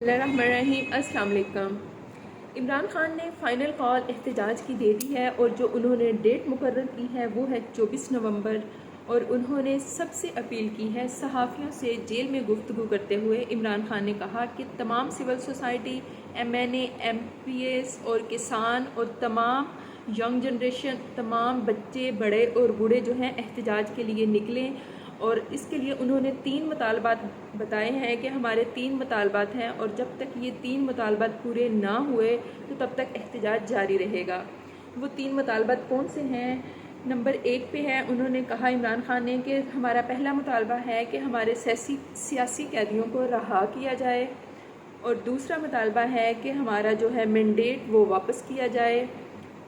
الرحمن الرحیم۔ السلام علیکم۔ عمران خان نے فائنل کال احتجاج کی دے دی ہے اور جو انہوں نے ڈیٹ مقرر کی ہے وہ ہے 24 نومبر، اور انہوں نے سب سے اپیل کی ہے صحافیوں سے۔ جیل میں گفتگو کرتے ہوئے عمران خان نے کہا کہ تمام سول سوسائٹی، ایم این اے، ایم پی ایس اور کسان اور تمام ینگ جنریشن، تمام بچے بڑے اور بوڑھے جو ہیں احتجاج کے لیے نکلیں، اور اس کے لیے انہوں نے 3 مطالبات بتائے ہیں کہ ہمارے 3 مطالبات ہیں، اور جب تک یہ 3 مطالبات پورے نہ ہوئے تو تب تک احتجاج جاری رہے گا۔ وہ 3 مطالبات کون سے ہیں؟ نمبر 1 پہ ہے، انہوں نے کہا عمران خان نے کہ ہمارا پہلا مطالبہ ہے کہ ہمارے سیاسی قیدیوں کو رہا کیا جائے، اور دوسرا مطالبہ ہے کہ ہمارا جو ہے مینڈیٹ وہ واپس کیا جائے۔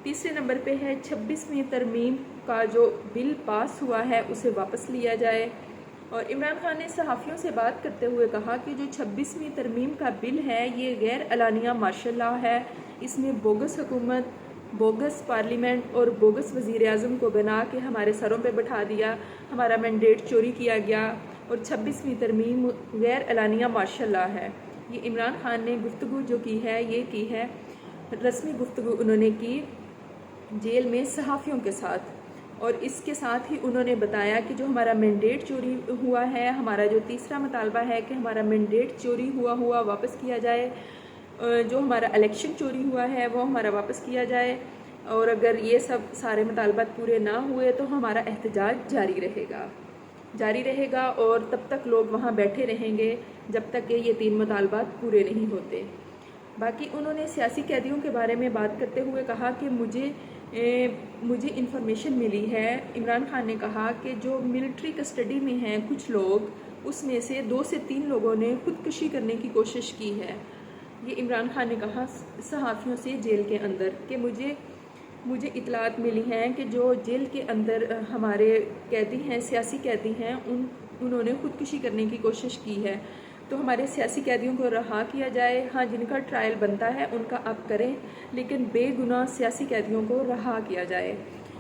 تیسرے نمبر پہ ہے 26ویں ترمیم کا جو بل پاس ہوا ہے اسے واپس لیا جائے۔ اور عمران خان نے صحافیوں سے بات کرتے ہوئے کہا کہ جو 26ویں ترمیم کا بل ہے یہ غیر اعلانیہ مارشل لا ہے، اس میں بوگس حکومت، بوگس پارلیمنٹ اور بوگس وزیر اعظم کو بنا کے ہمارے سروں پہ بٹھا دیا، ہمارا مینڈیٹ چوری کیا گیا، اور 26ویں ترمیم غیر اعلانیہ مارشل لا ہے۔ یہ عمران خان نے گفتگو جو کی ہے یہ کی ہے، رسمی گفتگو انہوں نے کی جیل میں صحافیوں کے ساتھ، اور اس کے ساتھ ہی انہوں نے بتایا کہ جو ہمارا مینڈیٹ چوری ہوا ہے، ہمارا جو تیسرا مطالبہ ہے کہ ہمارا مینڈیٹ چوری ہوا واپس کیا جائے، جو ہمارا الیکشن چوری ہوا ہے وہ ہمارا واپس کیا جائے، اور اگر یہ سب سارے مطالبات پورے نہ ہوئے تو ہمارا احتجاج جاری رہے گا اور تب تک لوگ وہاں بیٹھے رہیں گے جب تک کہ یہ 3 مطالبات پورے نہیں ہوتے۔ باقی انہوں نے سیاسی قیدیوں کے بارے میں بات کرتے ہوئے کہا کہ مجھے انفارمیشن ملی ہے، عمران خان نے کہا کہ جو ملٹری کسٹڈی میں ہیں کچھ لوگ، اس میں سے 2 سے 3 لوگوں نے خودکشی کرنے کی کوشش کی ہے۔ یہ عمران خان نے کہا صحافیوں سے جیل کے اندر کہ مجھے اطلاعات ملی ہیں کہ جو جیل کے اندر ہمارے قیدی ہیں، سیاسی قیدی ہیں، انہوں نے خودکشی کرنے کی کوشش کی ہے، تو ہمارے سیاسی قیدیوں کو رہا کیا جائے۔ ہاں، جن کا ٹرائل بنتا ہے ان کا آپ کریں، لیکن بے گناہ سیاسی قیدیوں کو رہا کیا جائے۔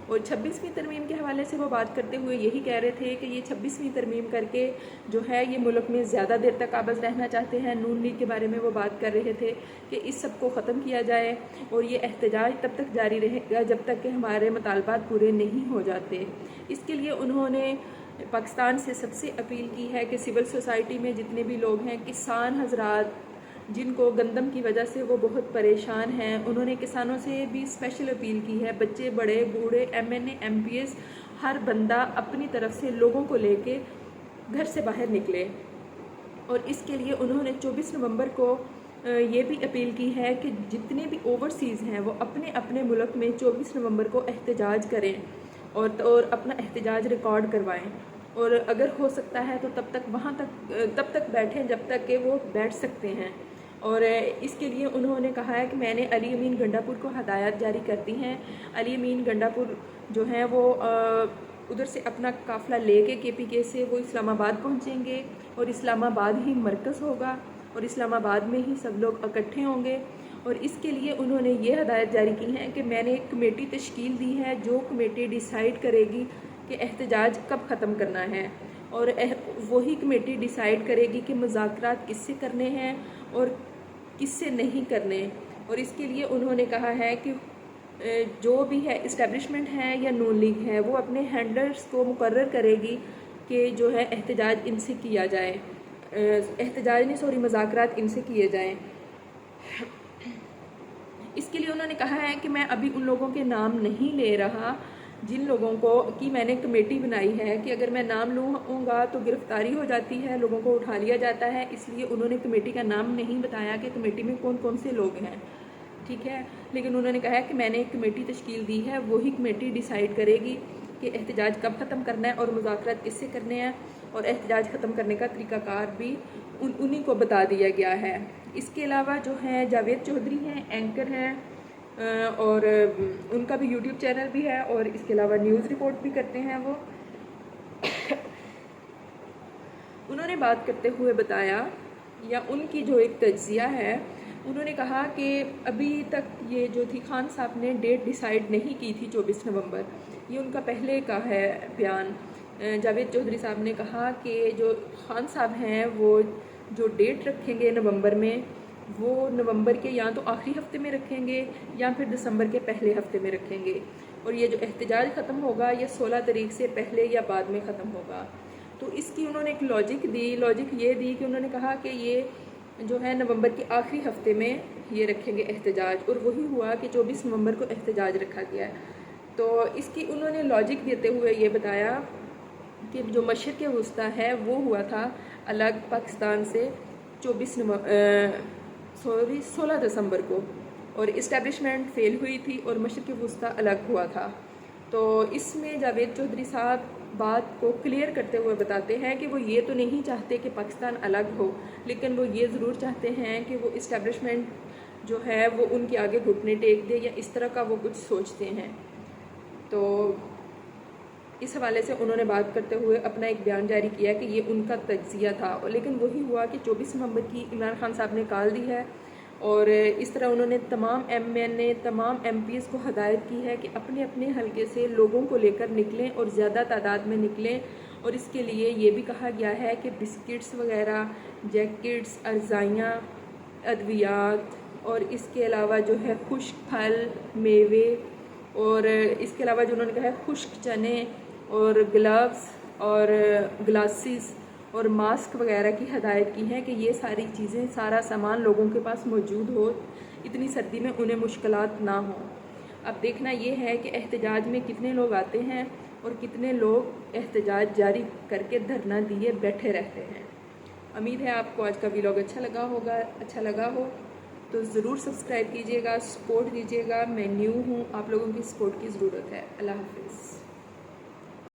اور 26ویں ترمیم کے حوالے سے وہ بات کرتے ہوئے یہی کہہ رہے تھے کہ یہ 26ویں ترمیم کر کے جو ہے یہ ملک میں زیادہ دیر تک قابض رہنا چاہتے ہیں۔ نون لیگ کے بارے میں وہ بات کر رہے تھے کہ اس سب کو ختم کیا جائے، اور یہ احتجاج تب تک جاری رہے گا جب تک کہ ہمارے مطالبات پورے نہیں ہو جاتے۔ اس کے لیے انہوں نے پاکستان سے سب سے اپیل کی ہے کہ سول سوسائٹی میں جتنے بھی لوگ ہیں، کسان حضرات جن کو گندم کی وجہ سے وہ بہت پریشان ہیں، انہوں نے کسانوں سے بھی اسپیشل اپیل کی ہے، بچے بڑے بوڑھے، ایم این اے، ایم پی ایس، ہر بندہ اپنی طرف سے لوگوں کو لے کے گھر سے باہر نکلے۔ اور اس کے لیے انہوں نے 24 نومبر کو یہ بھی اپیل کی ہے کہ جتنے بھی اوورسیز ہیں وہ اپنے اپنے ملک میں 24 نومبر کو احتجاج کریں اور اپنا احتجاج ریکارڈ کروائیں، اور اگر ہو سکتا ہے تو تب تک بیٹھیں جب تک کہ وہ بیٹھ سکتے ہیں۔ اور اس کے لیے انہوں نے کہا ہے کہ میں نے علی امین گنڈا پور کو ہدایات جاری کر دی ہیں۔ علی امین گنڈا پور جو ہیں وہ ادھر سے اپنا قافلہ لے کے کے پی کے سے وہ اسلام آباد پہنچیں گے، اور اسلام آباد ہی مرکز ہوگا، اور اسلام آباد میں ہی سب لوگ اکٹھے ہوں گے۔ اور اس کے لیے انہوں نے یہ ہدایت جاری کی ہیں کہ میں نے ایک کمیٹی تشکیل دی ہے، جو کمیٹی ڈیسائیڈ کرے گی کہ احتجاج کب ختم کرنا ہے، اور وہی کمیٹی ڈیسائیڈ کرے گی کہ مذاکرات کس سے کرنے ہیں اور کس سے نہیں کرنے۔ اور اس کے لیے انہوں نے کہا ہے کہ جو بھی ہے اسٹیبلشمنٹ ہے یا نون لیگ ہے وہ اپنے ہینڈلرز کو مقرر کرے گی کہ جو ہے احتجاج ان سے کیا جائے، مذاکرات ان سے کیے جائیں۔ اس کے لیے انہوں نے کہا ہے کہ میں ابھی ان لوگوں کے نام نہیں لے رہا جن لوگوں کو کی میں نے کمیٹی بنائی ہے، کہ اگر میں نام لوں گا تو گرفتاری ہو جاتی ہے، لوگوں کو اٹھا لیا جاتا ہے، اس لیے انہوں نے کمیٹی کا نام نہیں بتایا کہ کمیٹی میں کون کون سے لوگ ہیں، ٹھیک ہے، لیکن انہوں نے کہا ہے کہ میں نے ایک کمیٹی تشکیل دی ہے، وہی کمیٹی ڈیسائیڈ کرے گی کہ احتجاج کب ختم کرنا ہے اور مذاکرات کس سے کرنے ہیں، اور احتجاج ختم کرنے کا طریقہ کار بھی انہی کو بتا دیا گیا ہے۔ اس کے علاوہ جو ہیں جاوید چودھری ہیں، اینکر ہیں، اور ان کا بھی یوٹیوب چینل بھی ہے، اور اس کے علاوہ نیوز رپورٹ بھی کرتے ہیں وہ۔ انہوں نے بات کرتے ہوئے بتایا، یا ان کی جو ایک تجزیہ ہے، انہوں نے کہا کہ ابھی تک یہ جو تھی خان صاحب نے ڈیٹ ڈیسائیڈ نہیں کی تھی 24 نومبر، یہ ان کا پہلے کا ہے بیان۔ جاوید چودھری صاحب نے کہا کہ جو خان صاحب ہیں وہ جو ڈیٹ رکھیں گے نومبر میں وہ نومبر کے یا تو آخری ہفتے میں رکھیں گے یا پھر دسمبر کے پہلے ہفتے میں رکھیں گے، اور یہ جو احتجاج ختم ہوگا یہ 16 تاریخ سے پہلے یا بعد میں ختم ہوگا۔ تو اس کی انہوں نے ایک لاجک یہ دی کہ انہوں نے کہا کہ یہ جو ہے نومبر کے آخری ہفتے میں یہ رکھیں گے احتجاج، اور وہی ہوا کہ 24 نومبر کو احتجاج رکھا گیا ہے۔ تو اس کی انہوں نے لاجک دیتے ہوئے یہ بتایا کہ جو مشرق وسطیٰ ہے وہ ہوا تھا الگ پاکستان سے 16 دسمبر کو، اور اسٹیبلشمنٹ فیل ہوئی تھی اور مشرق وسطیٰ الگ ہوا تھا۔ تو اس میں جاوید چودھری صاحب بات کو کلیئر کرتے ہوئے بتاتے ہیں کہ وہ یہ تو نہیں چاہتے کہ پاکستان الگ ہو، لیکن وہ یہ ضرور چاہتے ہیں کہ وہ اسٹیبلشمنٹ جو ہے وہ ان کے آگے گھٹنے ٹیک دے، یا اس طرح کا وہ کچھ سوچتے ہیں۔ تو اس حوالے سے انہوں نے بات کرتے ہوئے اپنا ایک بیان جاری کیا کہ یہ ان کا تجزیہ تھا، لیکن وہی ہوا کہ 24 نومبر کی عمران خان صاحب نے کال دی ہے، اور اس طرح انہوں نے تمام ایم این اے تمام ایم پیز کو ہدایت کی ہے کہ اپنے اپنے حلقے سے لوگوں کو لے کر نکلیں اور زیادہ تعداد میں نکلیں، اور اس کے لیے یہ بھی کہا گیا ہے کہ بسکٹس وغیرہ، جیکٹس، ارزائیاں، ادویات، اور اس کے علاوہ جو ہے خشک پھل، میوے، اور اس کے علاوہ جو انہوں نے کہا ہے خشک چنے اور گلوز اور گلاسز اور ماسک وغیرہ کی ہدایت کی ہے کہ یہ ساری چیزیں، سارا سامان لوگوں کے پاس موجود ہو، اتنی سردی میں انہیں مشکلات نہ ہوں۔ اب دیکھنا یہ ہے کہ احتجاج میں کتنے لوگ آتے ہیں اور کتنے لوگ احتجاج جاری کر کے دھرنا دیے بیٹھے رہتے ہیں۔ امید ہے آپ کو آج کا ویلاگ اچھا لگا ہو تو ضرور سبسکرائب کیجیے گا، سپورٹ دیجیے گا۔ میں نیو ہوں، آپ لوگوں کی سپورٹ کی ضرورت ہے۔ اللہ حافظ۔